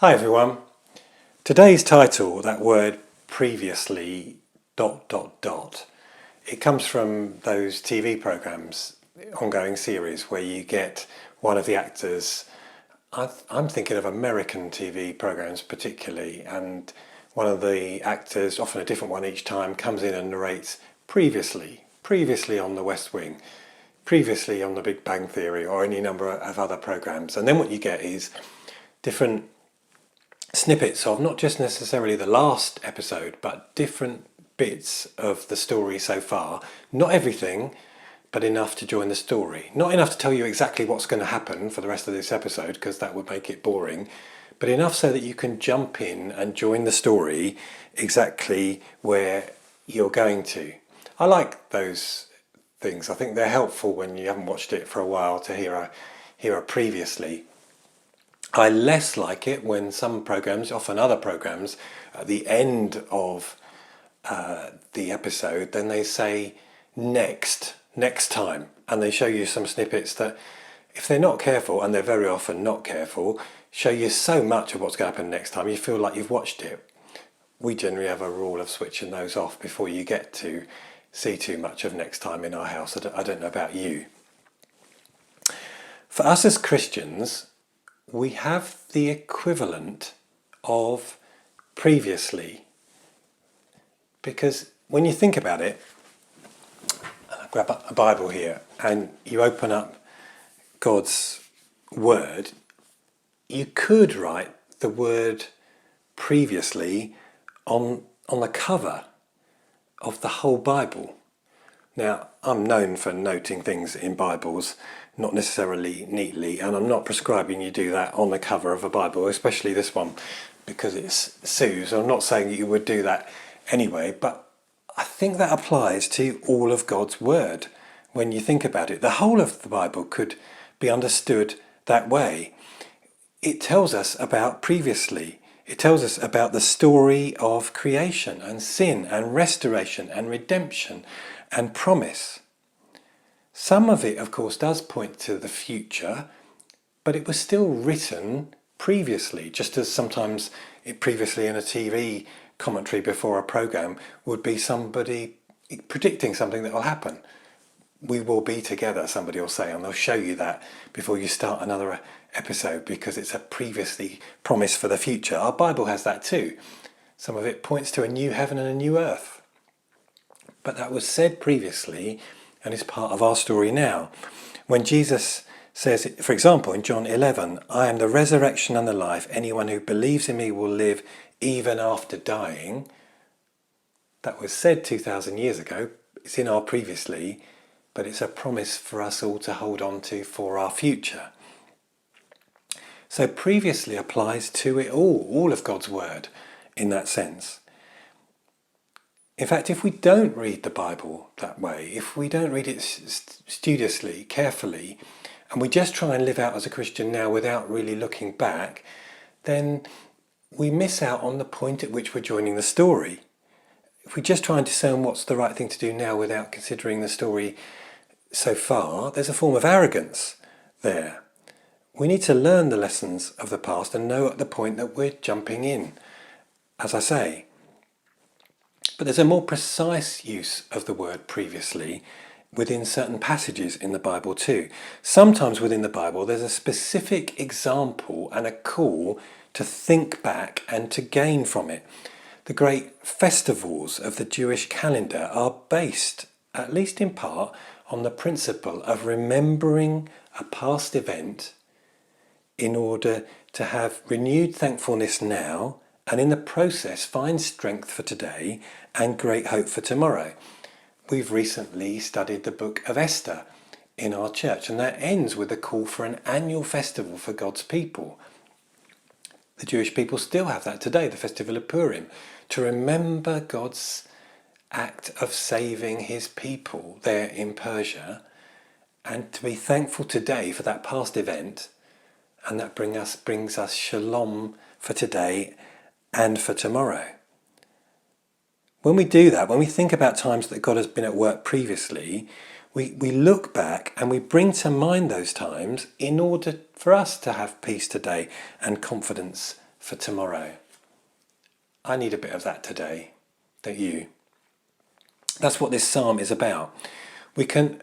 Hi everyone. Today's title, that word previously ... it comes from those TV programs, ongoing series where you get one of the actors. I'm thinking of American TV programs particularly, and one of the actors, often a different one each time, comes in and narrates previously on The West Wing, previously on The Big Bang Theory, or any number of other programs. And then what you get is different snippets of not just necessarily the last episode, but different bits of the story so far. Not everything, but enough to join the story. Not enough to tell you exactly what's going to happen for the rest of this episode, because that would make it boring, but enough so that you can jump in and join the story exactly where you're going to. I like those things. I think they're helpful when you haven't watched it for a while to hear a previously. I less like it when some programs, often other programs, at the end of the episode, then they say next time, and they show you some snippets that, if they're not careful, and they're very often not careful, show you so much of what's going to happen next time, you feel like you've watched it. We generally have a rule of switching those off before you get to see too much of next time in our house. I don't know about you. For us as Christians, we have the equivalent of previously, because when you think about it, grab a Bible here and you open up God's word, you could write the word previously on the cover of the whole Bible. Now, I'm known for noting things in Bibles, not necessarily neatly, and I'm not prescribing you do that on the cover of a Bible, especially this one, because it's Sue's. I'm not saying that you would do that anyway, but I think that applies to all of God's Word. When you think about it, the whole of the Bible could be understood that way. It tells us about previously. It tells us about the story of creation and sin and restoration and redemption and promise. Some of it, of course, does point to the future, but it was still written previously, just as sometimes previously in a TV commentary before a program would be somebody predicting something that will happen. We will be together, somebody will say, and they'll show you that before you start another episode, because it's a previously promise for the future. Our Bible has that too. Some of it points to a new heaven and a new earth. But that was said previously and is part of our story now. When Jesus says, for example, in John 11, I am the resurrection and the life. Anyone who believes in me will live even after dying. That was said 2,000 years ago. It's in our previously, but it's a promise for us all to hold on to for our future. So previously applies to it all of God's word in that sense. In fact, if we don't read the Bible that way, if we don't read it studiously, carefully, and we just try and live out as a Christian now without really looking back, then we miss out on the point at which we're joining the story. If we just try and discern what's the right thing to do now without considering the story so far, there's a form of arrogance there. We need to learn the lessons of the past and know at the point that we're jumping in, as I say. But there's a more precise use of the word previously within certain passages in the Bible too. Sometimes within the Bible there's a specific example and a call to think back and to gain from it. The great festivals of the Jewish calendar are based, at least in part, on the principle of remembering a past event in order to have renewed thankfulness now, and in the process find strength for today and great hope for tomorrow. We've recently studied the book of Esther in our church, and that ends with a call for an annual festival for God's people. The Jewish people still have that today, the festival of Purim, to remember God's act of saving his people there in Persia, and to be thankful today for that past event, and that brings us shalom for today and for tomorrow. When we do that, when we think about times that God has been at work previously, we look back and we bring to mind those times in order for us to have peace today and confidence for tomorrow. I need a bit of that today, don't you? That's what this psalm is about. We can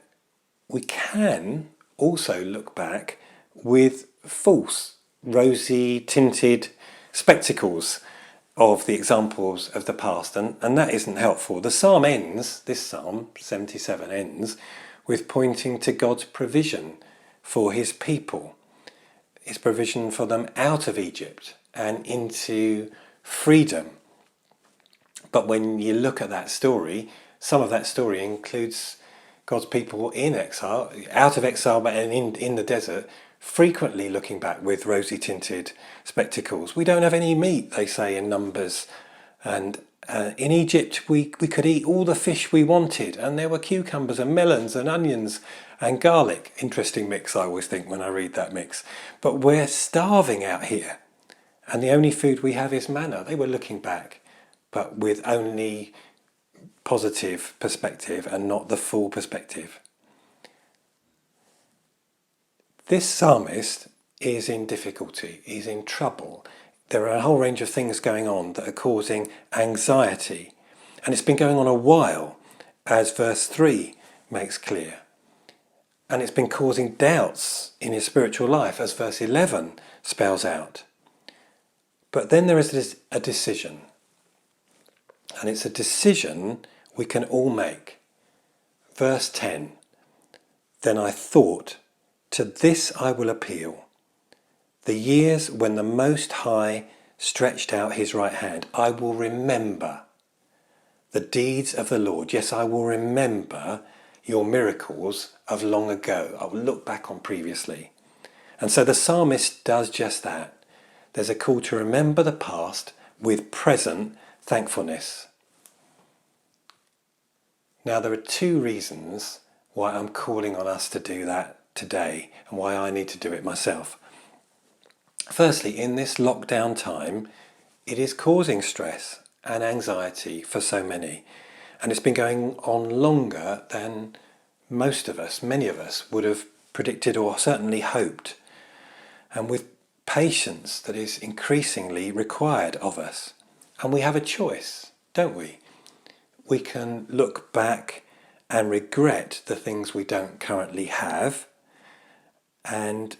also look back with false, rosy tinted spectacles of the examples of the past, and that isn't helpful. The psalm ends, this psalm 77 ends, with pointing to God's provision for his people, his provision for them out of Egypt and into freedom. But when you look at that story, some of that story includes God's people in exile, out of exile, but in the desert, frequently looking back with rosy tinted spectacles. We don't have any meat, they say in Numbers. And in Egypt, we could eat all the fish we wanted, and there were cucumbers and melons and onions and garlic. Interesting mix, I always think, when I read that mix. But we're starving out here, and the only food we have is manna. They were looking back, but with only positive perspective and not the full perspective. This psalmist is in difficulty, he's in trouble. There are a whole range of things going on that are causing anxiety, and it's been going on a while, as verse 3 makes clear. And it's been causing doubts in his spiritual life, as verse 11 spells out. But then there is a decision, and it's a decision we can all make. Verse 10, then I thought, to this I will appeal. The years when the Most High stretched out his right hand, I will remember the deeds of the Lord. Yes, I will remember your miracles of long ago. I will look back on previously. And so the psalmist does just that. There's a call to remember the past with present thankfulness. Now, there are two reasons why I'm calling on us to do that today and why I need to do it myself. Firstly, in this lockdown time, it is causing stress and anxiety for so many, and it's been going on longer than many of us would have predicted or certainly hoped, and with patience that is increasingly required of us. And we have a choice, don't we? We can look back and regret the things we don't currently have, and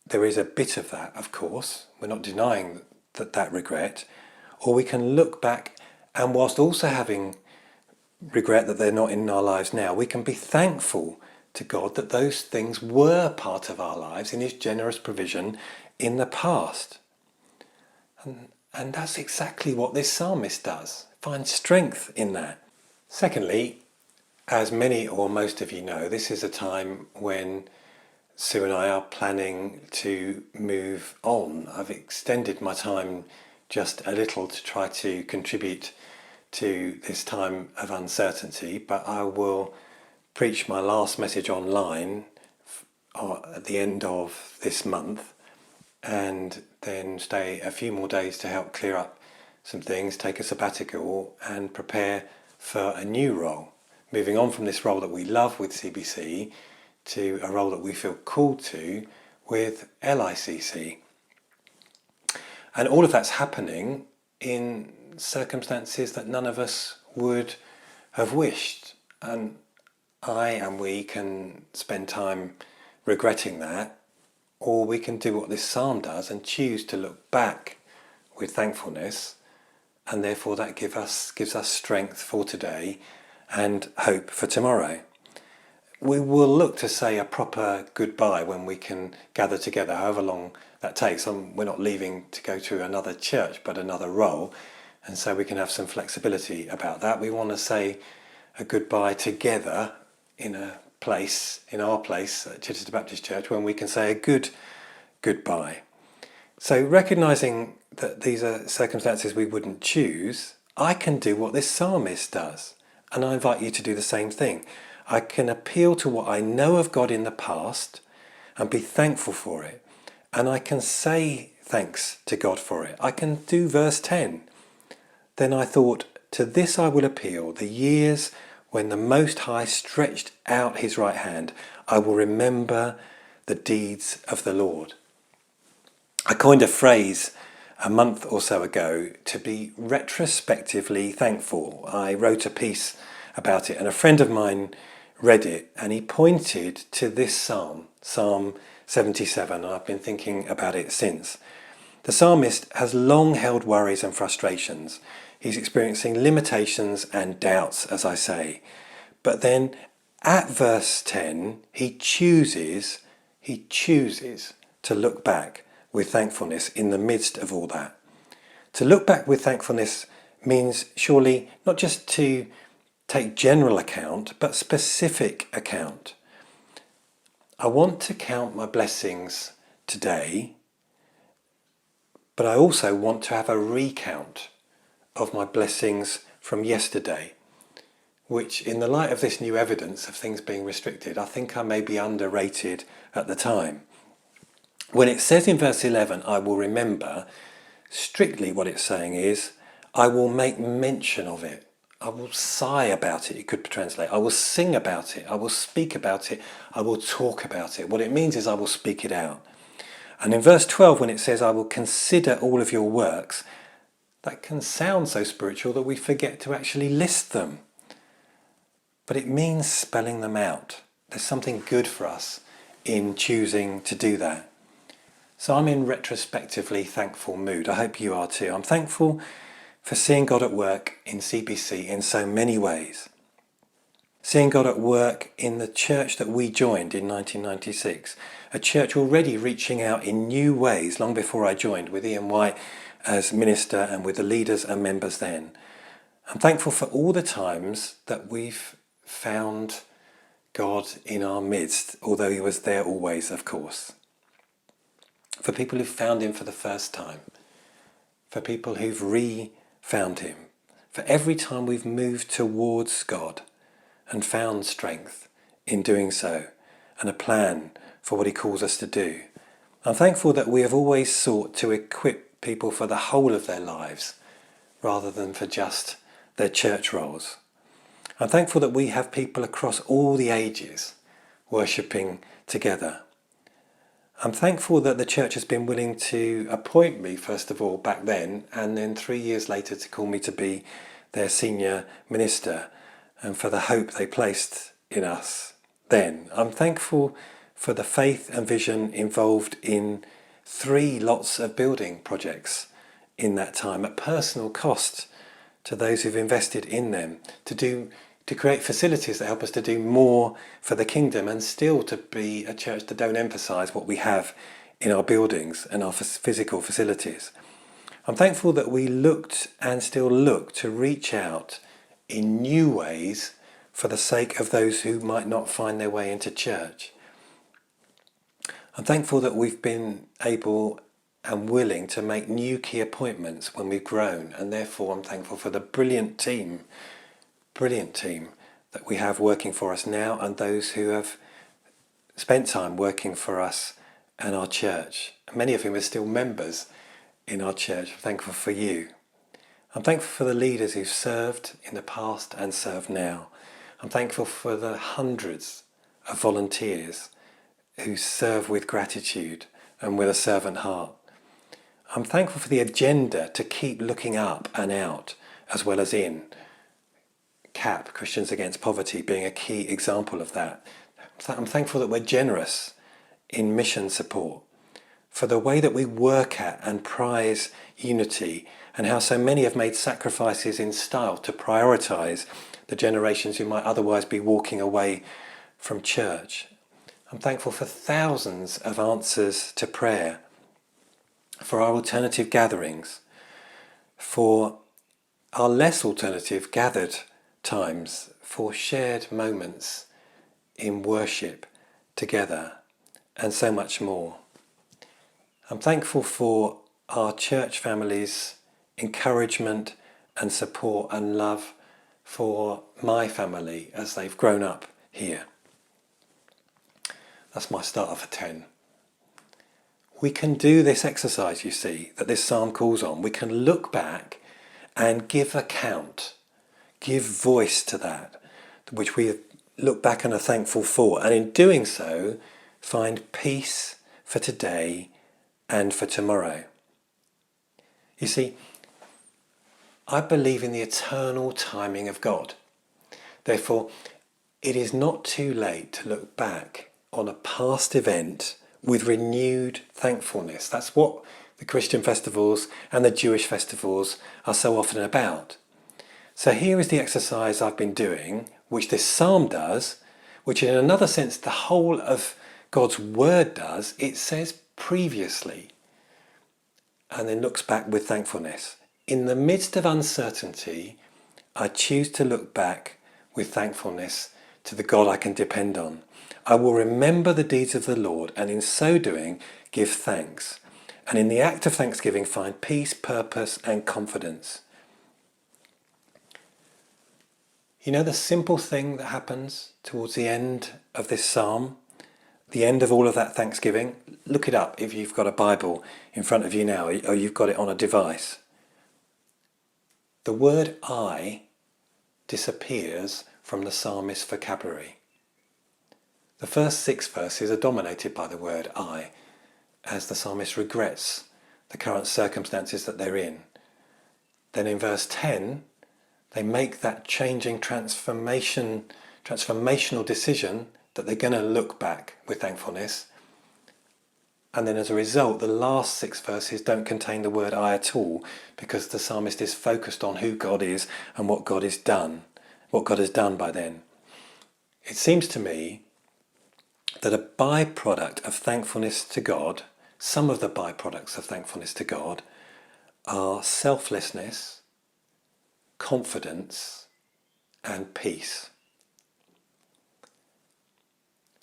there is a bit of that, of course. We're not denying that regret. Or we can look back, and whilst also having regret that they're not in our lives now, we can be thankful to God that those things were part of our lives in his generous provision in the past. And that's exactly what this psalmist does. Find strength in that. Secondly, as many or most of you know, this is a time when Sue and I are planning to move on. I've extended my time just a little to try to contribute to this time of uncertainty, but I will preach my last message online at the end of this month, and then stay a few more days to help clear up some things, take a sabbatical and prepare for a new role, moving on from this role that we love with CBC to a role that we feel called to with LICC. And all of that's happening in circumstances that none of us would have wished. And we can spend time regretting that, or we can do what this psalm does and choose to look back with thankfulness, and therefore that gives us strength for today and hope for tomorrow. We will look to say a proper goodbye when we can gather together, however long that takes. We're not leaving to go to another church, but another role, and so we can have some flexibility about that. We want to say a goodbye together in our place at Chichester Baptist Church, when we can say a good goodbye. So recognising that these are circumstances we wouldn't choose, I can do what this psalmist does, and I invite you to do the same thing. I can appeal to what I know of God in the past and be thankful for it. And I can say thanks to God for it. I can do verse 10. Then I thought, to this I will appeal, the years when the Most High stretched out his right hand. I will remember the deeds of the Lord. I coined a phrase a month or so ago to be retrospectively thankful. I wrote a piece about it and a friend of mine read it and he pointed to this psalm, Psalm 77, and I've been thinking about it since. The psalmist has long held worries and frustrations. He's experiencing limitations and doubts, as I say. But then at verse 10, he chooses to look back with thankfulness in the midst of all that. To look back with thankfulness means surely not just to take general account, but specific account. I want to count my blessings today, but I also want to have a recount of my blessings from yesterday, which in the light of this new evidence of things being restricted, I think I may be underrated at the time. When it says in verse 11, I will remember, strictly what it's saying is, I will make mention of it. I will sigh about it, you could translate. I will sing about it. I will speak about it. I will talk about it. What it means is I will speak it out. And in verse 12, when it says, I will consider all of your works, that can sound so spiritual that we forget to actually list them. But it means spelling them out. There's something good for us in choosing to do that. So I'm in retrospectively thankful mood. I hope you are too. I'm thankful for seeing God at work in CBC in so many ways. Seeing God at work in the church that we joined in 1996, a church already reaching out in new ways long before I joined, with Ian White as minister and with the leaders and members then. I'm thankful for all the times that we've found God in our midst, although he was there always, of course. For people who've found him for the first time, for people who've re-found him, for every time we've moved towards God and found strength in doing so, and a plan for what he calls us to do. I'm thankful that we have always sought to equip people for the whole of their lives, rather than for just their church roles. I'm thankful that we have people across all the ages worshipping together. I'm thankful that the church has been willing to appoint me, first of all, back then, and then 3 years later to call me to be their senior minister, and for the hope they placed in us then. I'm thankful for the faith and vision involved in 3 lots of building projects in that time, at personal cost to those who've invested in them, to create facilities that help us to do more for the kingdom and still to be a church that don't emphasise what we have in our buildings and our physical facilities. I'm thankful that we looked and still look to reach out in new ways for the sake of those who might not find their way into church. I'm thankful that we've been able and willing to make new key appointments when we've grown, and therefore I'm thankful for the brilliant team that we have working for us now, and those who have spent time working for us and our church. Many of whom are still members in our church. I'm thankful for you. I'm thankful for the leaders who've served in the past and serve now. I'm thankful for the hundreds of volunteers who serve with gratitude and with a servant heart. I'm thankful for the agenda to keep looking up and out as well as in. CAP, Christians Against Poverty, being a key example of that. I'm thankful that we're generous in mission support, for the way that we work at and prize unity, and how so many have made sacrifices in style to prioritise the generations who might otherwise be walking away from church. I'm thankful for thousands of answers to prayer, for our alternative gatherings, for our less alternative gathered times, for shared moments in worship together, and so much more. I'm thankful for our church families' encouragement and support and love for my family as they've grown up here. That's my starter for 10. We can do this exercise, you see, that this psalm calls on. We can look back and give account, give voice to that, which we look back and are thankful for. And in doing so, find peace for today and for tomorrow. You see, I believe in the eternal timing of God. Therefore, it is not too late to look back on a past event with renewed thankfulness. That's what the Christian festivals and the Jewish festivals are so often about. So here is the exercise I've been doing, which this psalm does, which in another sense the whole of God's word does. It says previously and then looks back with thankfulness. In the midst of uncertainty, I choose to look back with thankfulness to the God I can depend on. I will remember the deeds of the Lord, and in so doing give thanks, and in the act of thanksgiving find peace, purpose and confidence. You know the simple thing that happens towards the end of this psalm, the end of all of that thanksgiving? Look it up if you've got a Bible in front of you now, or you've got it on a device. The word I disappears from the psalmist's vocabulary. The first 6 verses are dominated by the word I, as the psalmist regrets the current circumstances that they're in. Then in verse 10, they make that changing transformational decision that they're going to look back with thankfulness. And then as a result, the last 6 verses don't contain the word I at all, because the psalmist is focused on who God is and what God has done by then. It seems to me that a byproduct of thankfulness to God, some of the byproducts of thankfulness to God, are selflessness, confidence, and peace.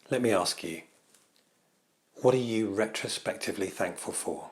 Let me ask you, what are you retrospectively thankful for?